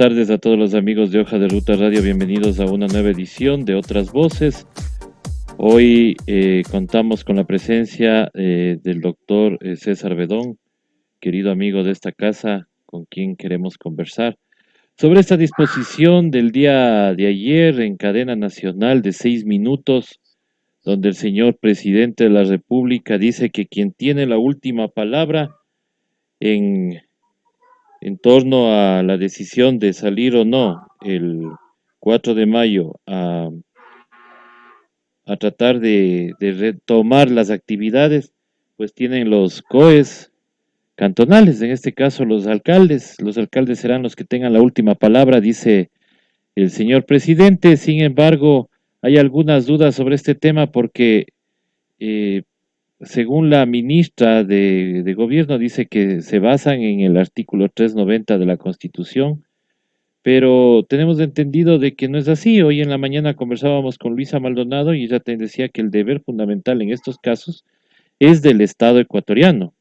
tardes a todos los amigos de Hoja de Ruta Radio. Bienvenidos a una nueva edición de Otras Voces. Hoy contamos con la presencia del doctor César Bedón, querido amigo de esta casa, con quien queremos conversar sobre esta disposición del día de ayer en cadena nacional de 6 minutos, donde el señor presidente de la República dice que quien tiene la última palabra en torno a la decisión de salir o no el 4 de mayo a tratar de retomar las actividades, pues tienen los COEs cantonales, en este caso los alcaldes serán los que tengan la última palabra, dice el señor presidente. Sin embargo, hay algunas dudas sobre este tema porque eh, según la ministra de Gobierno, dice que se basan en el artículo 390 de la Constitución, pero tenemos entendido de que no es así. Hoy en la mañana conversábamos con Luisa Maldonado y ella te decía que el deber fundamental en estos casos es del Estado ecuatoriano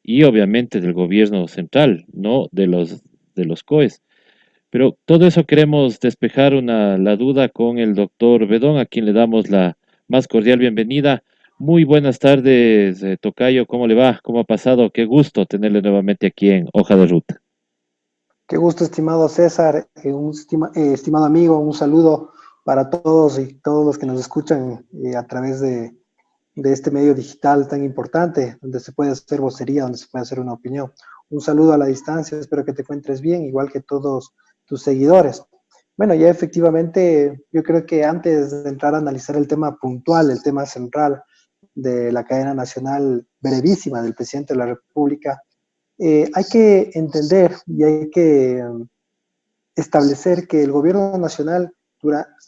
y obviamente del gobierno central, no de los COEs. Pero todo eso queremos despejar la duda con el doctor Bedón, a quien le damos la más cordial bienvenida. Muy buenas tardes, tocayo, ¿cómo le va? ¿Cómo ha pasado? Qué gusto tenerle nuevamente aquí en Hoja de Ruta. Qué gusto, estimado César, estimado amigo, un saludo para todos y todos los que nos escuchan a través de este medio digital tan importante, donde se puede hacer vocería, donde se puede hacer una opinión. Un saludo a la distancia, espero que te encuentres bien, igual que todos tus seguidores. Bueno, ya efectivamente, yo creo que antes de entrar a analizar el tema puntual, el tema central de la cadena nacional brevísima del presidente de la República, hay que entender y hay que establecer que el gobierno nacional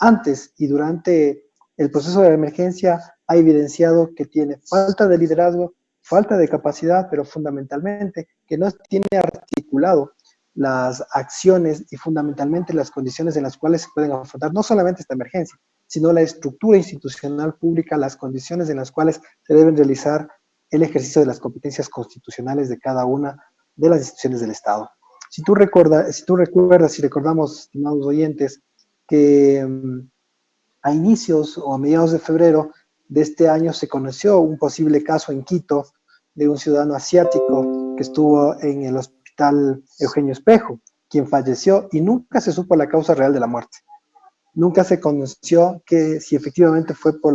antes y durante el proceso de emergencia ha evidenciado que tiene falta de liderazgo, falta de capacidad, pero fundamentalmente que no tiene articulado las acciones y fundamentalmente las condiciones en las cuales se pueden afrontar no solamente esta emergencia, sino la estructura institucional pública, las condiciones en las cuales se deben realizar el ejercicio de las competencias constitucionales de cada una de las instituciones del Estado. Si tú recuerdas, si recordamos, estimados oyentes, que a inicios o a mediados de febrero de este año se conoció un posible caso en Quito de un ciudadano asiático que estuvo en el hospital Eugenio Espejo, quien falleció y nunca se supo la causa real de la muerte. Nunca se conoció que si efectivamente fue por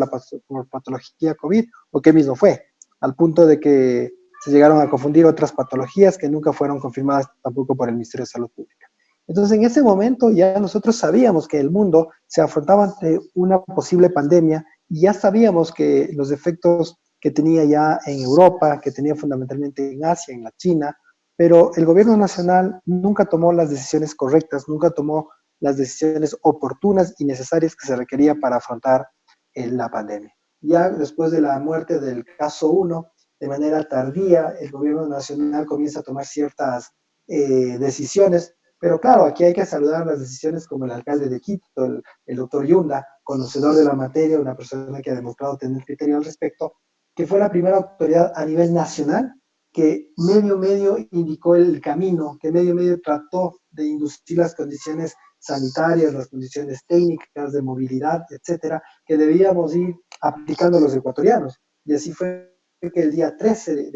patología COVID o qué mismo fue, al punto de que se llegaron a confundir otras patologías que nunca fueron confirmadas tampoco por el Ministerio de Salud Pública. Entonces, en ese momento ya nosotros sabíamos que el mundo se afrontaba ante una posible pandemia y ya sabíamos que los efectos que tenía ya en Europa, que tenía fundamentalmente en Asia, en la China, pero el gobierno nacional nunca tomó las decisiones correctas, nunca tomó las decisiones oportunas y necesarias que se requería para afrontar la pandemia. Ya después de la muerte del caso 1, de manera tardía, el gobierno nacional comienza a tomar ciertas decisiones, pero claro, aquí hay que saludar las decisiones como el alcalde de Quito, el doctor Yunda, conocedor de la materia, una persona que ha demostrado tener criterio al respecto, que fue la primera autoridad a nivel nacional que medio indicó el camino, que medio trató de inducir las condiciones sanitarias, las condiciones técnicas de movilidad, etcétera, que debíamos ir aplicando los ecuatorianos. Y así fue que el día 13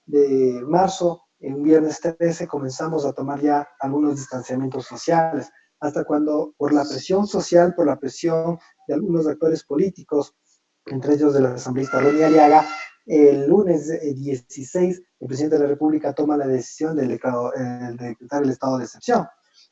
de marzo, en un viernes 13, comenzamos a tomar ya algunos distanciamientos sociales, hasta cuando por la presión social, por la presión de algunos actores políticos, entre ellos de la asambleísta Ronnie Aliaga, el lunes 16, el presidente de la República toma la decisión de decretar el estado de excepción.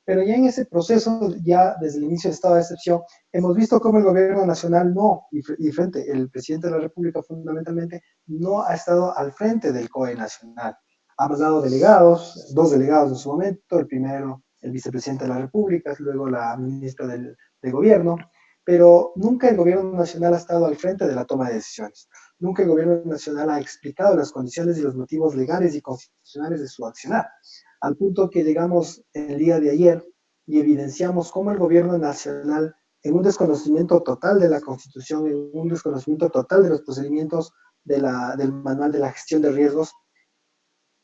Pero ya en ese proceso, ya desde el inicio del estado de excepción, hemos visto cómo el gobierno nacional el presidente de la República fundamentalmente, no ha estado al frente del COE nacional. Ha mandado delegados, 2 delegados en su momento, el primero el vicepresidente de la República, luego la ministra de Gobierno, pero nunca el gobierno nacional ha estado al frente de la toma de decisiones. Nunca el gobierno nacional ha explicado las condiciones y los motivos legales y constitucionales de su accionar, al punto que llegamos el día de ayer y evidenciamos cómo el gobierno nacional, en un desconocimiento total de la Constitución, en un desconocimiento total de los procedimientos del manual de la gestión de riesgos,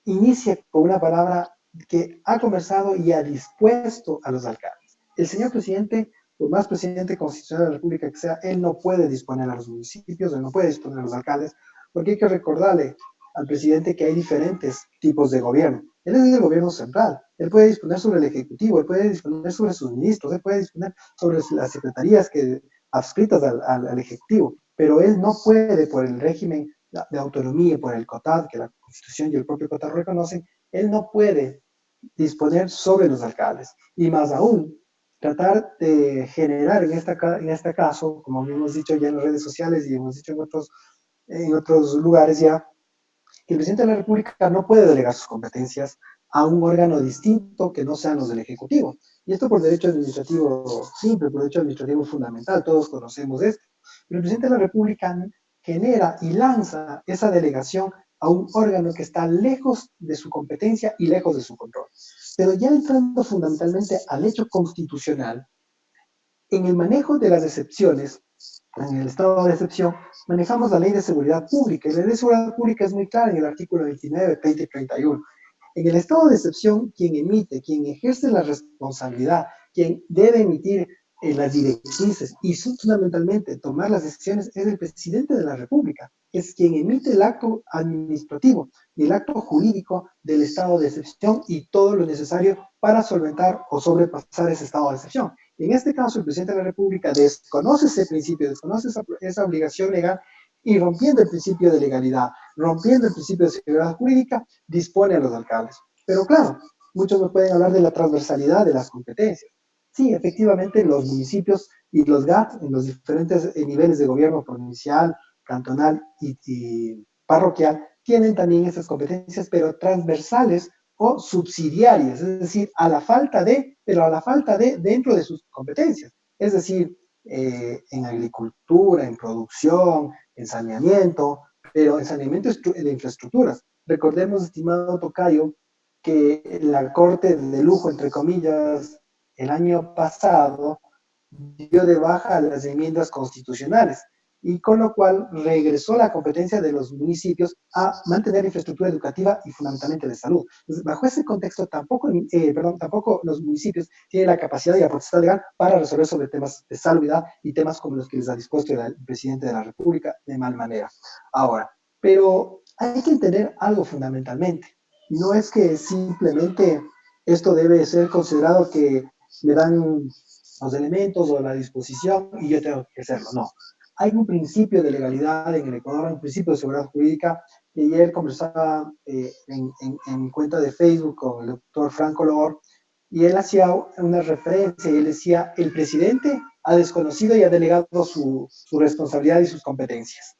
inicia con una palabra que ha conversado y ha dispuesto a los alcaldes. El señor presidente, por más presidente constitucional de la República que sea, él no puede disponer a los municipios, él no puede disponer a los alcaldes, porque hay que recordarle al presidente que hay diferentes tipos de gobierno. Él es el gobierno central, él puede disponer sobre el Ejecutivo, él puede disponer sobre sus ministros, él puede disponer sobre las secretarías que, adscritas al Ejecutivo, pero él no puede, por el régimen de autonomía, por el COTAD, que la Constitución y el propio COTAD reconocen, él no puede disponer sobre los alcaldes. Y más aún, tratar de generar en este caso, como hemos dicho ya en las redes sociales y hemos dicho en otros lugares ya, que el presidente de la República no puede delegar sus competencias a un órgano distinto que no sean los del Ejecutivo. Y esto por derecho administrativo simple, por derecho administrativo fundamental, todos conocemos esto. Pero el presidente de la República genera y lanza esa delegación a un órgano que está lejos de su competencia y lejos de su control. Pero ya entrando fundamentalmente al hecho constitucional, en el manejo de las excepciones, en el estado de excepción, manejamos la ley de seguridad pública. Y la ley de seguridad pública es muy clara en el artículo 29, 30 y 31. En el estado de excepción, quien emite, quien ejerce la responsabilidad, quien debe emitir las directrices y fundamentalmente tomar las decisiones es el presidente de la República, es quien emite el acto administrativo y el acto jurídico del estado de excepción y todo lo necesario para solventar o sobrepasar ese estado de excepción. En este caso, el presidente de la República desconoce ese principio, desconoce esa obligación legal y rompiendo el principio de legalidad, rompiendo el principio de seguridad jurídica, dispone a los alcaldes. Pero claro, muchos me pueden hablar de la transversalidad de las competencias. Sí, efectivamente, los municipios y los GAT en los diferentes niveles de gobierno provincial, cantonal y parroquial tienen también esas competencias, pero transversales o subsidiarias, es decir, a la falta de, pero a la falta de dentro de sus competencias. Es decir, en agricultura, en producción, en saneamiento, pero en saneamiento de infraestructuras. Recordemos, estimado Tocayo, que la Corte de Lujo, entre comillas, el año pasado dio de baja las enmiendas constitucionales y con lo cual regresó la competencia de los municipios a mantener infraestructura educativa y fundamentalmente de salud. Entonces, bajo ese contexto, tampoco los municipios tienen la capacidad y la potestad legal para resolver sobre temas de salubridad y temas como los que les ha dispuesto el presidente de la República de mal manera. Ahora, pero hay que entender algo fundamentalmente. No es que simplemente esto debe ser considerado que me dan los elementos o la disposición y yo tengo que hacerlo. No. Hay un principio de legalidad en el Ecuador, un principio de seguridad jurídica, y ayer conversaba en mi cuenta de Facebook con el doctor Franco Lor, y él hacía una referencia y él decía, el presidente ha desconocido y ha delegado su responsabilidad y sus competencias.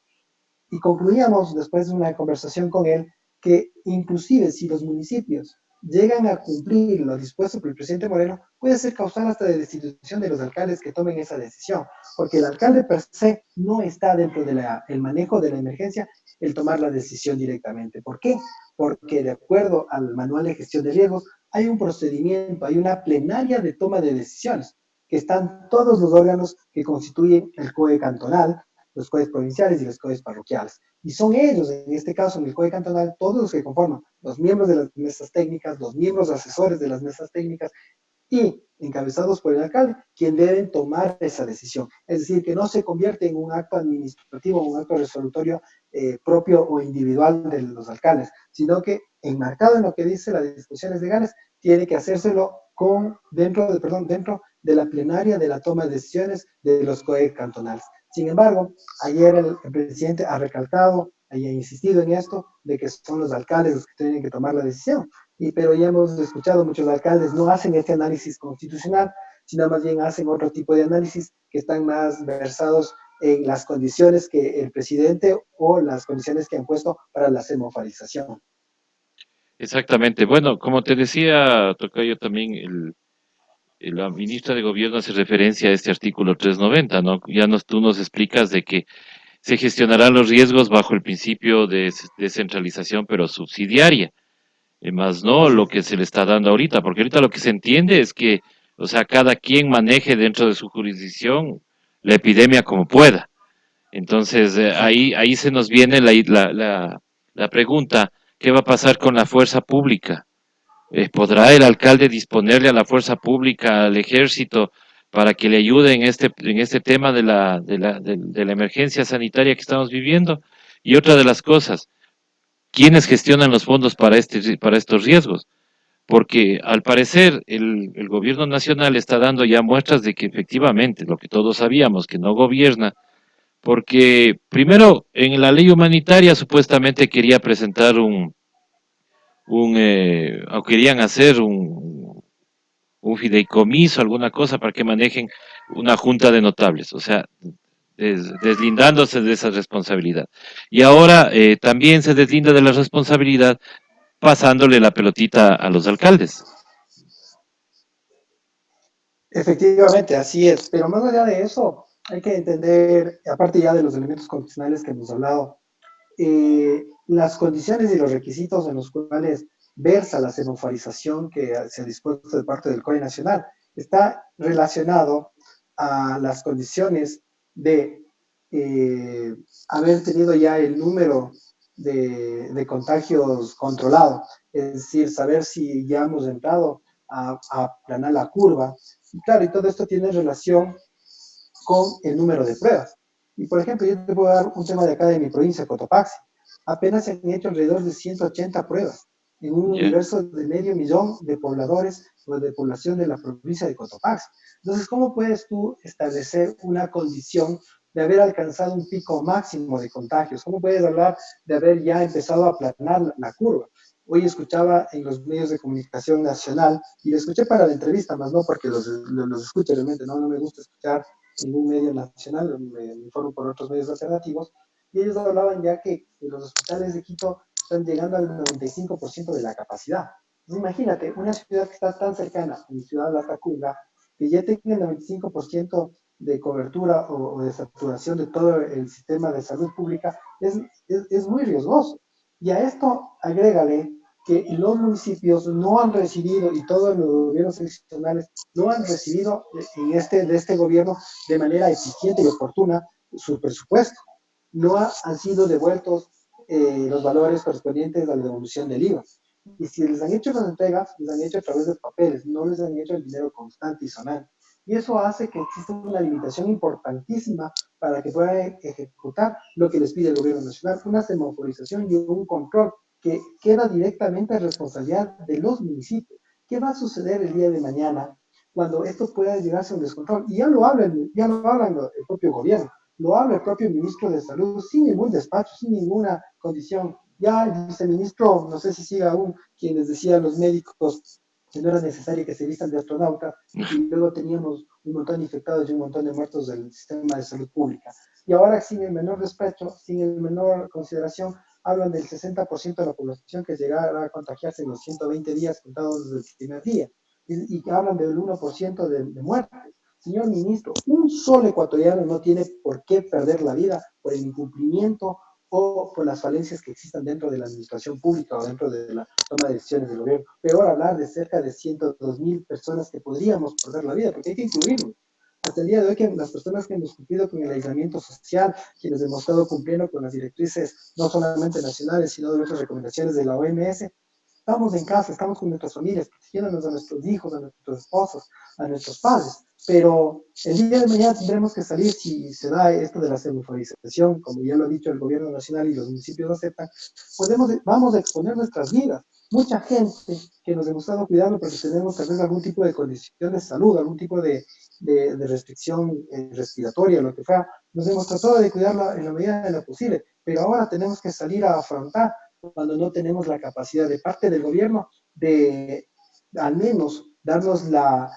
Y concluíamos, después de una conversación con él, que inclusive si los municipios llegan a cumplir lo dispuesto por el presidente Moreno, puede ser causal hasta de destitución de los alcaldes que tomen esa decisión, porque el alcalde per se no está dentro del manejo de la emergencia el tomar la decisión directamente. ¿Por qué? Porque de acuerdo al manual de gestión de riesgos, hay un procedimiento, hay una plenaria de toma de decisiones, que están todos los órganos que constituyen el COE cantonal, los COEs provinciales y los COEs parroquiales. Y son ellos, en este caso, en el COE cantonal, todos los que conforman los miembros de las mesas técnicas, los miembros asesores de las mesas técnicas y encabezados por el alcalde, quien deben tomar esa decisión. Es decir, que no se convierte en un acto administrativo, un acto resolutorio propio o individual de los alcaldes, sino que enmarcado en lo que dice las disposiciones legales, tiene que hacérselo dentro de la plenaria de la toma de decisiones de los COE cantonales. Sin embargo, ayer el presidente ha recalcado y ha insistido en esto, de que son los alcaldes los que tienen que tomar la decisión. Pero ya hemos escuchado, muchos alcaldes no hacen este análisis constitucional, sino más bien hacen otro tipo de análisis que están más versados en las condiciones que el presidente o las condiciones que han puesto para la semaforización. Exactamente. Bueno, como te decía, Tocayo, también la ministra de Gobierno hace referencia a este artículo 390, ¿no? Tú nos explicas de que se gestionarán los riesgos bajo el principio de descentralización, pero subsidiaria, más no Así lo es. que se le está dando ahorita, porque ahorita lo que se entiende es que, o sea, cada quien maneje dentro de su jurisdicción la epidemia como pueda. Entonces, Exacto. ahí se nos viene la pregunta, ¿qué va a pasar con la fuerza pública? ¿Podrá el alcalde disponerle a la fuerza pública, al ejército, para que le ayude en este tema de la emergencia sanitaria que estamos viviendo? Y otra de las cosas, ¿quiénes gestionan los fondos para estos riesgos? Porque al parecer el gobierno nacional está dando ya muestras de que efectivamente, lo que todos sabíamos, que no gobierna, porque primero en la ley humanitaria supuestamente quería presentar o querían hacer un fideicomiso, alguna cosa para que manejen una junta de notables, o sea, deslindándose de esa responsabilidad. Y ahora también se deslinda de la responsabilidad pasándole la pelotita a los alcaldes. Efectivamente, así es. Pero más allá de eso, hay que entender, aparte ya de los elementos condicionales que hemos hablado, las condiciones y los requisitos en los cuales versa la semaforización que se ha dispuesto de parte del COE Nacional está relacionado a las condiciones de eh, haber tenido ya el número de contagios controlado, es decir, saber si ya hemos entrado a aplanar la curva. Y claro, y todo esto tiene relación con el número de pruebas. Y por ejemplo, yo te puedo dar un tema de acá de mi provincia, Cotopaxi. Apenas se han hecho alrededor de 180 pruebas en un ¿Ya? universo de 500.000 de pobladores o de población de la provincia de Cotopaxi. Entonces, ¿cómo puedes tú establecer una condición de haber alcanzado un pico máximo de contagios? ¿Cómo puedes hablar de haber ya empezado a aplanar la curva? Hoy escuchaba en los medios de comunicación nacional, y lo escuché para la entrevista, más no porque los escuche realmente, no me gusta escuchar ningún medio nacional, me informo por otros medios alternativos, y ellos hablaban ya que los hospitales de Quito están llegando al 95% de la capacidad. Entonces, imagínate, una ciudad que está tan cercana a mi ciudad, La Tacunga, que ya tenga el 95% de cobertura o de saturación de todo el sistema de salud pública, es muy riesgoso. Y a esto agrégale que los municipios no han recibido, y todos los gobiernos seccionales no han recibido de este gobierno de manera eficiente y oportuna su presupuesto. No han sido devueltos los valores correspondientes a la devolución del IVA. Y si les han hecho las entregas, les han hecho a través de papeles, no les han hecho el dinero constante y sonante. Y eso hace que exista una limitación importantísima para que puedan ejecutar lo que les pide el gobierno nacional, una semaforización y un control que queda directamente a responsabilidad de los municipios. ¿Qué va a suceder el día de mañana cuando esto pueda llegarse a un descontrol? Y ya lo hablan el propio gobierno, lo habla el propio ministro de Salud sin ningún despacho, sin ninguna condición. Ya el viceministro, no sé si sigue aún, quienes decían los médicos que no era necesario que se vistan de astronauta, y luego teníamos un montón de infectados y un montón de muertos del sistema de salud pública. Y ahora, sin el menor respeto, sin el menor consideración, hablan del 60% de la población que llegará a contagiarse en los 120 días contados desde el primer día, y que hablan del 1% de muertes. Señor ministro, un solo ecuatoriano no tiene por qué perder la vida por el incumplimiento o por las falencias que existan dentro de la administración pública o dentro de la toma de decisiones del gobierno. Peor hablar de cerca de 102.000 personas que podríamos perder la vida, porque hay que incluirlo. Hasta el día de hoy, que las personas que hemos cumplido con el aislamiento social, quienes hemos estado cumpliendo con las directrices no solamente nacionales, sino de otras recomendaciones de la OMS, estamos en casa, estamos con nuestras familias, protegiéndonos a nuestros hijos, a nuestros esposos, a nuestros padres. Pero el día de mañana tendremos que salir, si se da esto de la semaforización, como ya lo ha dicho el gobierno nacional y los municipios lo aceptan, vamos a exponer nuestras vidas. Mucha gente que nos hemos estado cuidando porque tenemos tal vez algún tipo de condición de salud, algún tipo de restricción respiratoria, lo que fuera, nos hemos tratado de cuidarla en la medida de lo posible, pero ahora tenemos que salir a afrontar cuando no tenemos la capacidad de parte del gobierno de al menos darnos la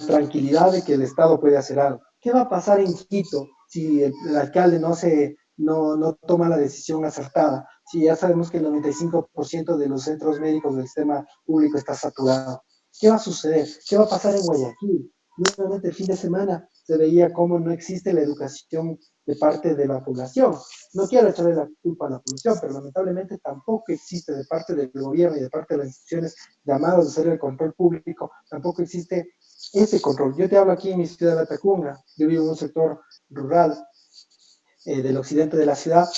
tranquilidad de que el Estado puede hacer algo. ¿Qué va a pasar en Quito si el alcalde no toma la decisión acertada? Si ya sabemos que el 95% de los centros médicos del sistema público está saturado. ¿Qué va a suceder? ¿Qué va a pasar en Guayaquil? Nuevamente el fin de semana se veía cómo no existe la educación de parte de la población. No quiero echarle la culpa a la población, pero lamentablemente tampoco existe de parte del gobierno y de parte de las instituciones llamadas a hacer el control público, tampoco existe ese control. Yo te hablo aquí en mi ciudad de Atacunga, yo vivo en un sector rural del occidente de la ciudad,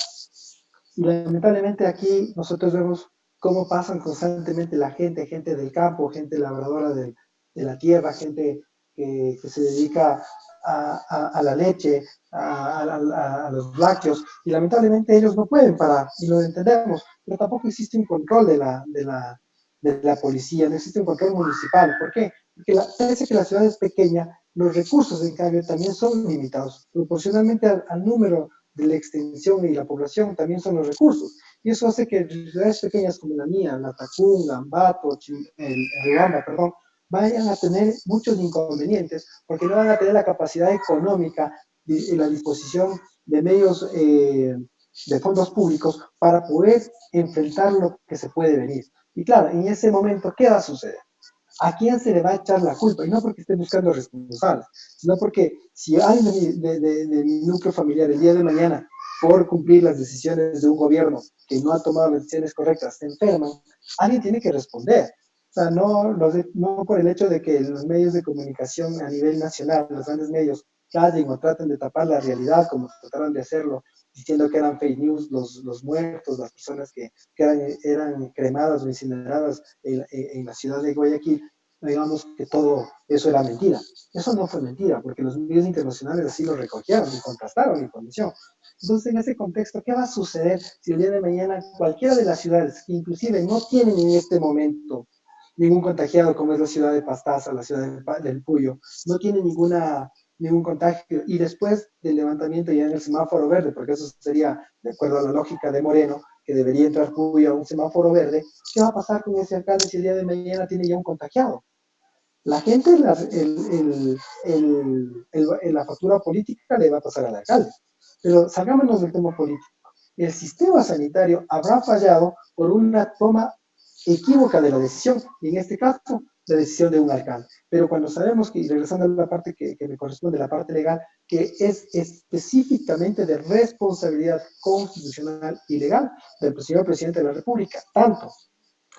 y lamentablemente aquí nosotros vemos cómo pasan constantemente la gente, gente del campo, gente labradora de la tierra, gente que se dedica a la leche, a los lácteos, y lamentablemente ellos no pueden parar, y lo entendemos, pero tampoco existe un control de la policía, no existe un control municipal. ¿Por qué? Porque parece que la ciudad es pequeña, los recursos, en cambio, también son limitados. Proporcionalmente al número de la extensión y la población también son los recursos. Y eso hace que ciudades pequeñas como la mía, la Tacunga, Ambato, Riobamba, perdón, vayan a tener muchos inconvenientes porque no van a tener la capacidad económica y la disposición de medios de fondos públicos para poder enfrentar lo que se puede venir. Y claro, en ese momento, ¿qué va a suceder? ¿A quién se le va a echar la culpa? Y no porque esté buscando responsables, sino porque si alguien de mi núcleo familiar el día de mañana, por cumplir las decisiones de un gobierno que no ha tomado las decisiones correctas, se enferman, alguien tiene que responder. O sea, no por el hecho de que los medios de comunicación a nivel nacional, los grandes medios, callen o traten de tapar la realidad como trataron de hacerlo, diciendo que eran fake news los muertos, las personas que eran cremadas o incineradas en la ciudad de Guayaquil, digamos que todo eso era mentira. Eso no fue mentira, porque los medios internacionales así lo recogieron y contrastaron la información. Entonces, en ese contexto, ¿qué va a suceder si el día de mañana cualquiera de las ciudades, que inclusive no tienen en este momento ningún contagiado, como es la ciudad de Pastaza, la ciudad del Puyo, no tiene ningún contagio, y después del levantamiento ya en el semáforo verde, porque eso sería, de acuerdo a la lógica de Moreno, que debería entrar Puyo a un semáforo verde, ¿qué va a pasar con ese alcalde si el día de mañana tiene ya un contagiado? La gente, la factura política le va a pasar al alcalde. Pero salgámonos del tema político. El sistema sanitario habrá fallado por una toma equívoca de la decisión, y en este caso, la decisión de un alcalde. Pero cuando sabemos que, y regresando a la parte que me corresponde, la parte legal, que es específicamente de responsabilidad constitucional y legal del señor presidente de la República, tanto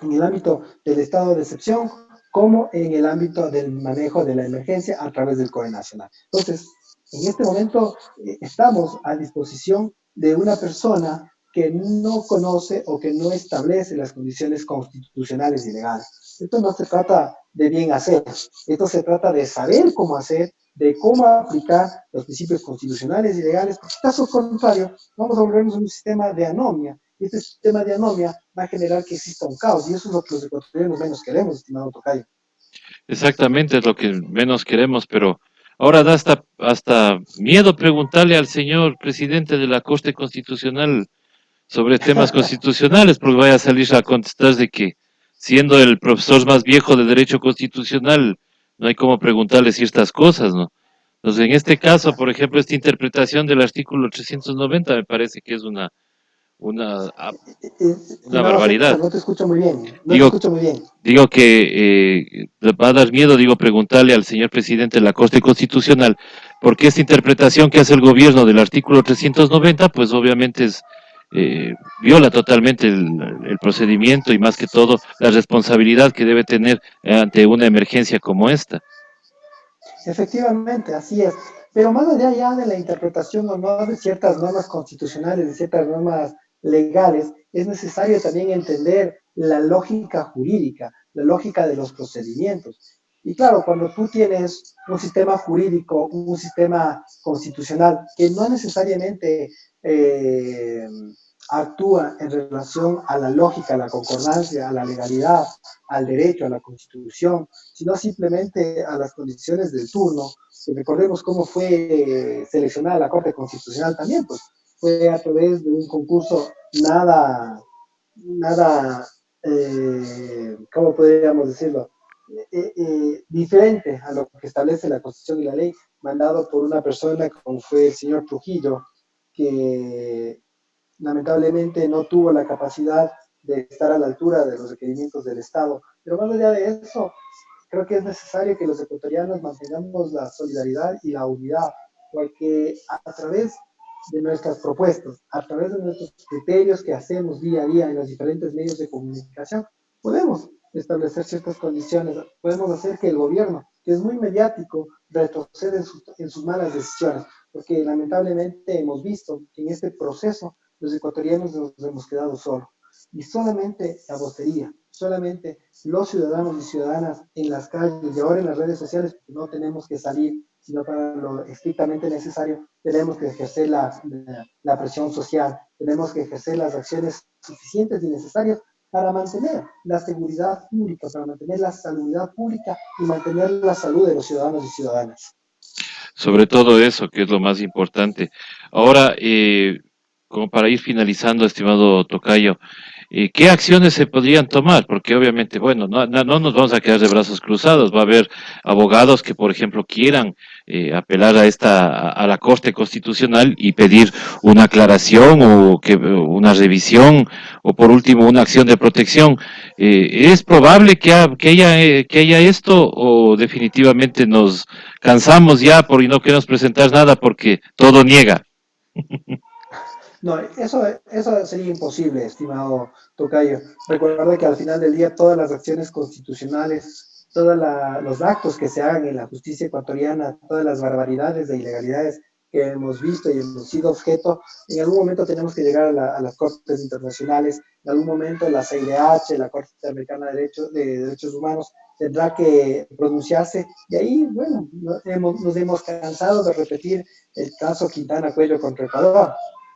en el ámbito del estado de excepción como en el ámbito del manejo de la emergencia a través del COE nacional. Entonces, en este momento estamos a disposición de una persona que no conoce o que no establece las condiciones constitucionales y legales. Esto no se trata de bien hacer, esto se trata de saber cómo hacer, de cómo aplicar los principios constitucionales y legales, porque caso contrario, vamos a volvernos un sistema de anomia, y este sistema de anomia va a generar que exista un caos, y eso es lo que los ecuatorianos menos queremos, estimado Tocayo. Exactamente, es lo que menos queremos, pero ahora da hasta miedo preguntarle al señor presidente de la Corte Constitucional sobre temas constitucionales, porque vaya a salir a contestar de que, siendo el profesor más viejo de Derecho Constitucional, no hay cómo preguntarle ciertas cosas, ¿no? Entonces, en este caso, por ejemplo, esta interpretación del artículo 390 me parece que es una, una Estimado César, barbaridad. no te escucho muy bien, no te Digo, escucho muy bien. digo que va a dar miedo, digo, preguntarle al señor presidente de la Corte Constitucional, porque esta interpretación que hace el gobierno del artículo 390, pues obviamente viola totalmente el procedimiento y más que todo la responsabilidad que debe tener ante una emergencia como esta. Efectivamente, así es. Pero más allá ya de la interpretación o no de ciertas normas constitucionales, de ciertas normas legales, es necesario también entender la lógica jurídica, la lógica de los procedimientos. Y claro, cuando tú tienes un sistema jurídico, un sistema constitucional que no necesariamente eh, actúa en relación a la lógica, a la concordancia, a la legalidad, al derecho, a la constitución, sino simplemente a las condiciones del turno. Y recordemos cómo fue seleccionada la Corte Constitucional también, pues fue a través de un concurso nada, ¿cómo podríamos decirlo? Diferente a lo que establece la Constitución y la ley, mandado por una persona como fue el señor Trujillo, que lamentablemente no tuvo la capacidad de estar a la altura de los requerimientos del Estado. Pero más allá de eso, creo que es necesario que los ecuatorianos mantengamos la solidaridad y la unidad, porque a través de nuestras propuestas, a través de nuestros criterios que hacemos día a día en los diferentes medios de comunicación, podemos establecer ciertas condiciones, podemos hacer que el gobierno, que es muy mediático, retroceda en sus malas decisiones, porque lamentablemente hemos visto que en este proceso los ecuatorianos nos hemos quedado solos. y solamente la vocería, solamente los ciudadanos y ciudadanas en las calles y ahora en las redes sociales, no tenemos que salir, sino para lo estrictamente necesario, tenemos que ejercer la presión social, tenemos que ejercer las acciones suficientes y necesarias para mantener la seguridad pública, para mantener la salubridad pública y mantener la salud de los ciudadanos y ciudadanas. Sobre todo eso, que es lo más importante. Ahora, como para ir finalizando, estimado Tocayo, ¿qué acciones se podrían tomar? Porque obviamente, bueno, no nos vamos a quedar de brazos cruzados. Va a haber abogados que, por ejemplo, quieran apelar a la Corte Constitucional y pedir una aclaración o que una revisión o, por último, una acción de protección. ¿Es probable que haya esto o definitivamente nos cansamos ya por y no queremos presentar nada porque todo niega? No, eso sería imposible, estimado Tocayo. Recuerda que al final del día todas las acciones constitucionales, todos los actos que se hagan en la justicia ecuatoriana, todas las barbaridades e ilegalidades que hemos visto y hemos sido objeto, en algún momento tenemos que llegar a las cortes internacionales, en algún momento la CIDH, la Corte Interamericana de Derechos Humanos, tendrá que pronunciarse y ahí, bueno, nos hemos cansado de repetir el caso Quintana Cuello contra Ecuador.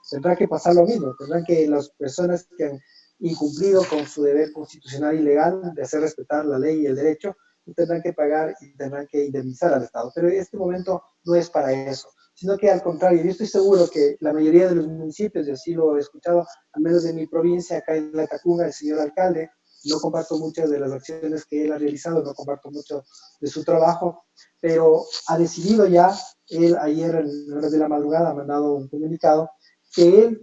Tendrá que pasar lo mismo, tendrán que las personas que han incumplido con su deber constitucional y legal de hacer respetar la ley y el derecho, tendrán que pagar y tendrán que indemnizar al Estado. Pero en este momento no es para eso, sino que al contrario, yo estoy seguro que la mayoría de los municipios, y así lo he escuchado, al menos de mi provincia, acá en La Tacunga, el señor alcalde, no comparto muchas de las acciones que él ha realizado, no comparto mucho de su trabajo, pero ha decidido ya, él ayer en horas de la madrugada ha mandado un comunicado que él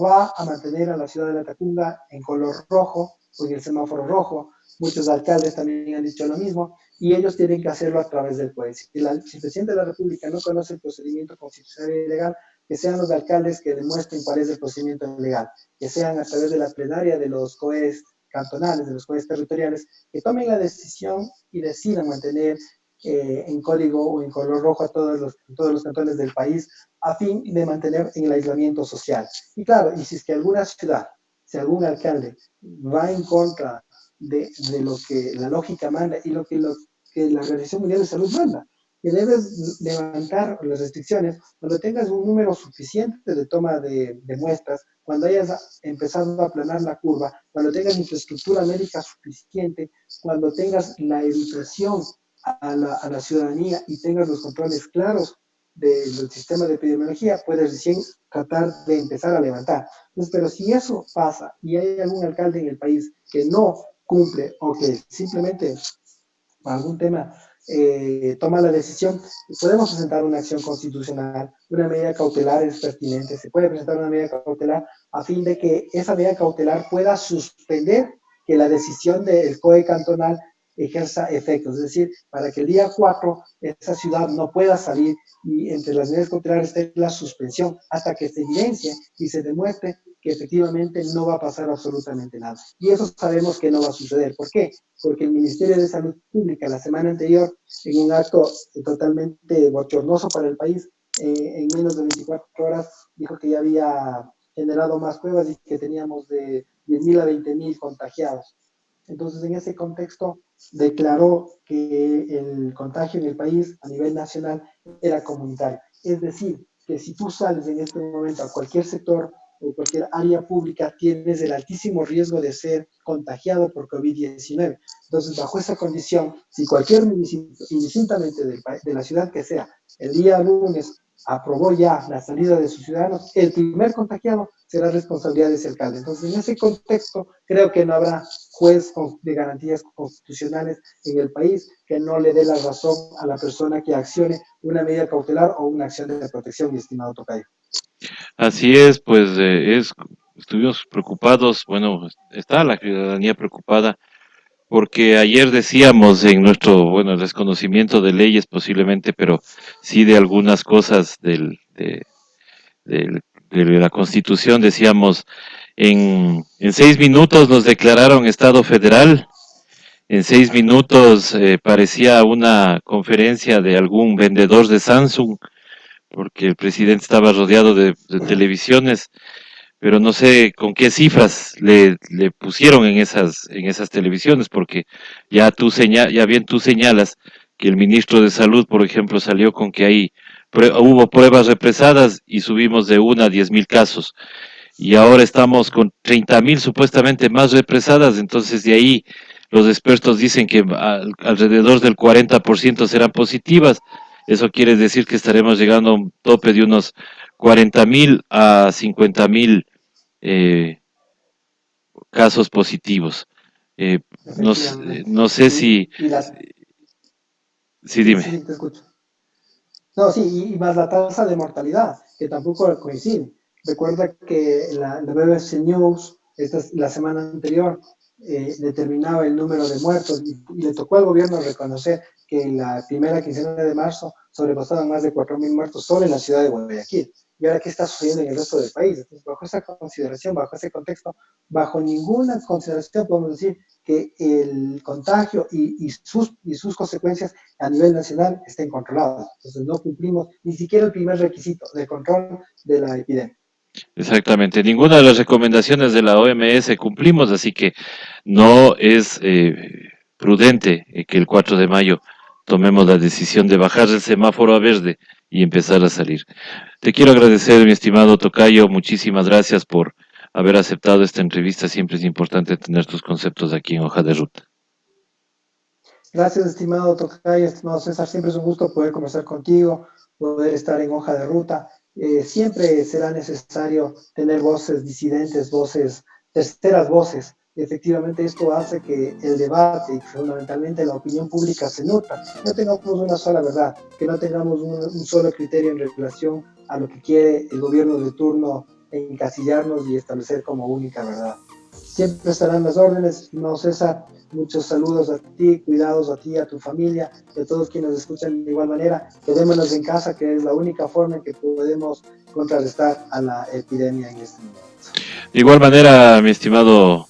va a mantener a la ciudad de La Tacunga en color rojo o en el semáforo rojo. Muchos alcaldes también han dicho lo mismo y ellos tienen que hacerlo a través del juez. Si el presidente de la República no conoce el procedimiento constitucional y legal, que sean los alcaldes que demuestren cuál es el procedimiento legal, que sean a través de la plenaria de los COEs cantonales, de los COEs territoriales, que tomen la decisión y decidan mantener en código o en color rojo a todos los cantones del país a fin de mantener en el aislamiento social. Y claro, y si es que alguna ciudad, si algún alcalde va en contra de lo que la lógica manda y lo que la Organización Mundial de Salud manda, que debes levantar las restricciones cuando tengas un número suficiente de toma de muestras, cuando hayas empezado a aplanar la curva, cuando tengas infraestructura médica suficiente, cuando tengas la educación a la ciudadanía y tengas los controles claros del sistema de epidemiología, puedes recién tratar de empezar a levantar. Entonces, pero si eso pasa y hay algún alcalde en el país que no cumple o que simplemente por algún tema toma la decisión, podemos presentar una acción constitucional, una medida cautelar es pertinente, se puede presentar una medida cautelar a fin de que esa medida cautelar pueda suspender que la decisión del COE cantonal ejerza efectos, es decir, para que el día 4 esa ciudad no pueda salir y entre las medidas cautelares esté la suspensión hasta que se evidencie y se demuestre que efectivamente no va a pasar absolutamente nada. Y eso sabemos que no va a suceder. ¿Por qué? Porque el Ministerio de Salud Pública la semana anterior, en un acto totalmente bochornoso para el país, en menos de 24 horas, dijo que ya había generado más pruebas y que teníamos de 10.000 a 20.000 contagiados. Entonces, en ese contexto, declaró que el contagio en el país a nivel nacional era comunitario. Es decir, que si tú sales en este momento a cualquier sector o cualquier área pública, tienes el altísimo riesgo de ser contagiado por COVID-19. Entonces, bajo esa condición, si cualquier municipio, indistintamente de la ciudad que sea, el día lunes aprobó ya la salida de sus ciudadanos, el primer contagiado será responsabilidad de ese alcalde. Entonces, en ese contexto, creo que no habrá juez de garantías constitucionales en el país que no le dé la razón a la persona que accione una medida cautelar o una acción de protección, mi estimado Tocayo. Así es, pues estuvimos preocupados, bueno, está la ciudadanía preocupada porque ayer decíamos en nuestro, bueno, desconocimiento de leyes posiblemente, pero sí de algunas cosas del- de la Constitución, decíamos, en 6 minutos nos declararon Estado federal, en 6 minutos parecía una conferencia de algún vendedor de Samsung, porque el presidente estaba rodeado de televisiones, pero no sé con qué cifras le pusieron en esas televisiones, porque ya bien tú señalas que el ministro de Salud, por ejemplo, salió con que hubo pruebas represadas y subimos de 1 a 10.000 casos, y ahora estamos con 30.000 supuestamente más represadas. Entonces de ahí los expertos dicen que alrededor del 40% serán positivas. Eso quiere decir que estaremos llegando a un tope de unos 40.000 a 50.000 eh, casos positivos. efectivamente. No sé si... Y las, Sí, sí, dime. sí, te escucho. No, sí, y más la tasa de mortalidad, que tampoco coincide. Recuerda que la BBC News, la semana anterior, determinaba el número de muertos y le tocó al gobierno reconocer que en la primera quincena de marzo sobrepasaban más de 4.000 muertos solo en la ciudad de Guayaquil. ¿Y ahora qué está sucediendo en el resto del país? Entonces, bajo esa consideración, bajo ese contexto, bajo ninguna consideración podemos decir que el contagio y sus consecuencias a nivel nacional estén controlados. Entonces no cumplimos ni siquiera el primer requisito de control de la epidemia. Exactamente, ninguna de las recomendaciones de la OMS cumplimos, así que no es prudente que el 4 de mayo tomemos la decisión de bajar el semáforo a verde y empezar a salir. Te quiero agradecer, mi estimado Tocayo, muchísimas gracias por haber aceptado esta entrevista. Siempre es importante tener tus conceptos aquí en Hoja de Ruta. Gracias, estimado Tocayo, estimado César. Siempre es un gusto poder conversar contigo, poder estar en hoja de ruta. Siempre será necesario tener voces disidentes, voces, terceras voces. Efectivamente, esto hace que el debate y fundamentalmente la opinión pública se nutra. No tengamos una sola verdad, que no tengamos un solo criterio en relación a lo que quiere el gobierno de turno encasillarnos y establecer como única verdad. Siempre estarán las órdenes, estimado César. Muchos saludos a ti, cuidados a ti, a tu familia y a todos quienes nos escuchan de igual manera. Quedémonos en casa, que es la única forma en que podemos contrarrestar a la epidemia en este momento. De igual manera, mi estimado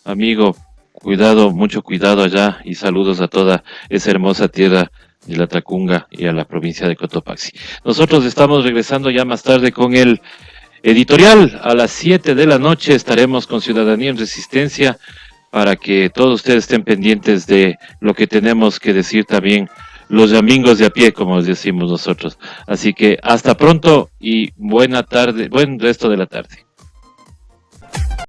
amigo, cuidado, mucho cuidado allá y saludos a toda esa hermosa tierra de la Tacunga y a la provincia de Cotopaxi. Nosotros estamos regresando ya más tarde con el editorial. A las 7 de la noche estaremos con Ciudadanía en Resistencia para que todos ustedes estén pendientes de lo que tenemos que decir también los amigos de a pie, como decimos nosotros. Así que hasta pronto y buena tarde, buen resto de la tarde.